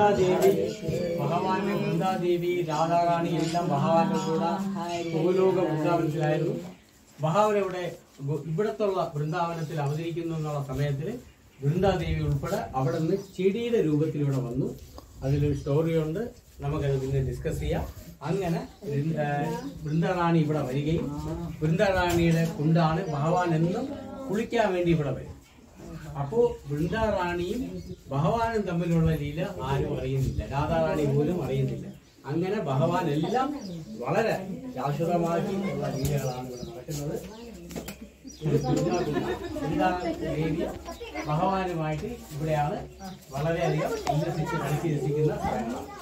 വൃന്ദാദേവി ഭഗവാന്റെ വൃന്ദാദേവി രാധാറാണി എല്ലാം ഭഗവാന്റെ കൂടെ ഭൂലോക വൃന്ദാവനത്തിലായിരുന്നു. ഭഗവാൻ ഇവിടത്തുള്ള വൃന്ദാവനത്തിൽ അവതരിക്കുന്നു എന്നുള്ള സമയത്തിൽ വൃന്ദാദേവി ഉൾപ്പെടെ അവിടെ നിന്ന് ചെടിയുടെ രൂപത്തിലൂടെ വന്നു. അതിലൊരു സ്റ്റോറിയുണ്ട്, നമുക്കത് പിന്നെ ഡിസ്കസ് ചെയ്യാം. അങ്ങനെ വൃന്ദാറാണി ഇവിടെ വരികയും വൃന്ദാറാണിയുടെ കൊണ്ടാണ് ഭഗവാൻ എന്നും കുളിക്കാൻ വേണ്ടി ഇവിടെ വരും. അപ്പോ വൃന്ദാറാണിയും ഭഗവാനും തമ്മിലുള്ള ലീല ആരും അറിയുന്നില്ല, രാധാറാണി പോലും അറിയുന്നില്ല. അങ്ങനെ ഭഗവാൻ എല്ലാം വളരെ ശാശ്വതമാക്കിയുള്ള ലീലകളാണ് ഇവിടെ നടക്കുന്നത്. ദേവി ഭഗവാനുമായിട്ട് ഇവിടെയാണ് വളരെയധികം ഉല്ലസിച്ച് കളിച്ച് രസിക്കുന്ന സ്ഥലങ്ങളാണ്.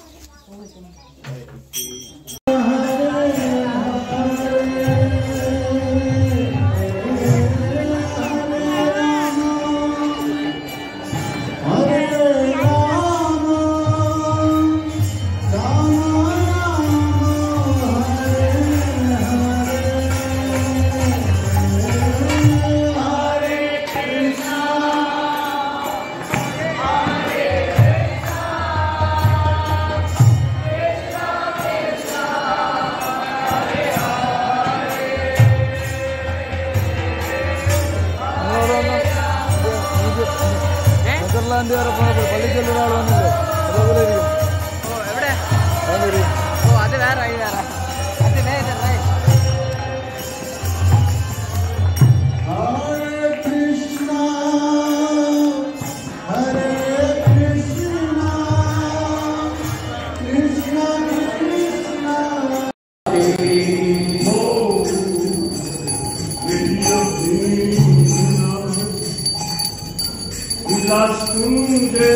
Las tunde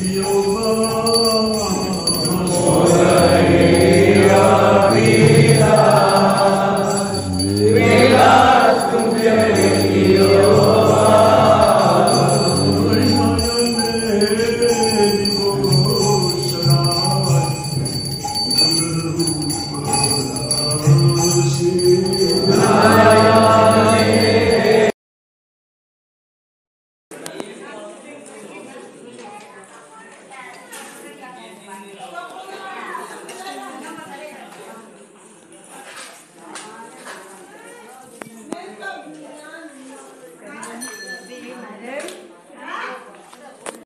Jehová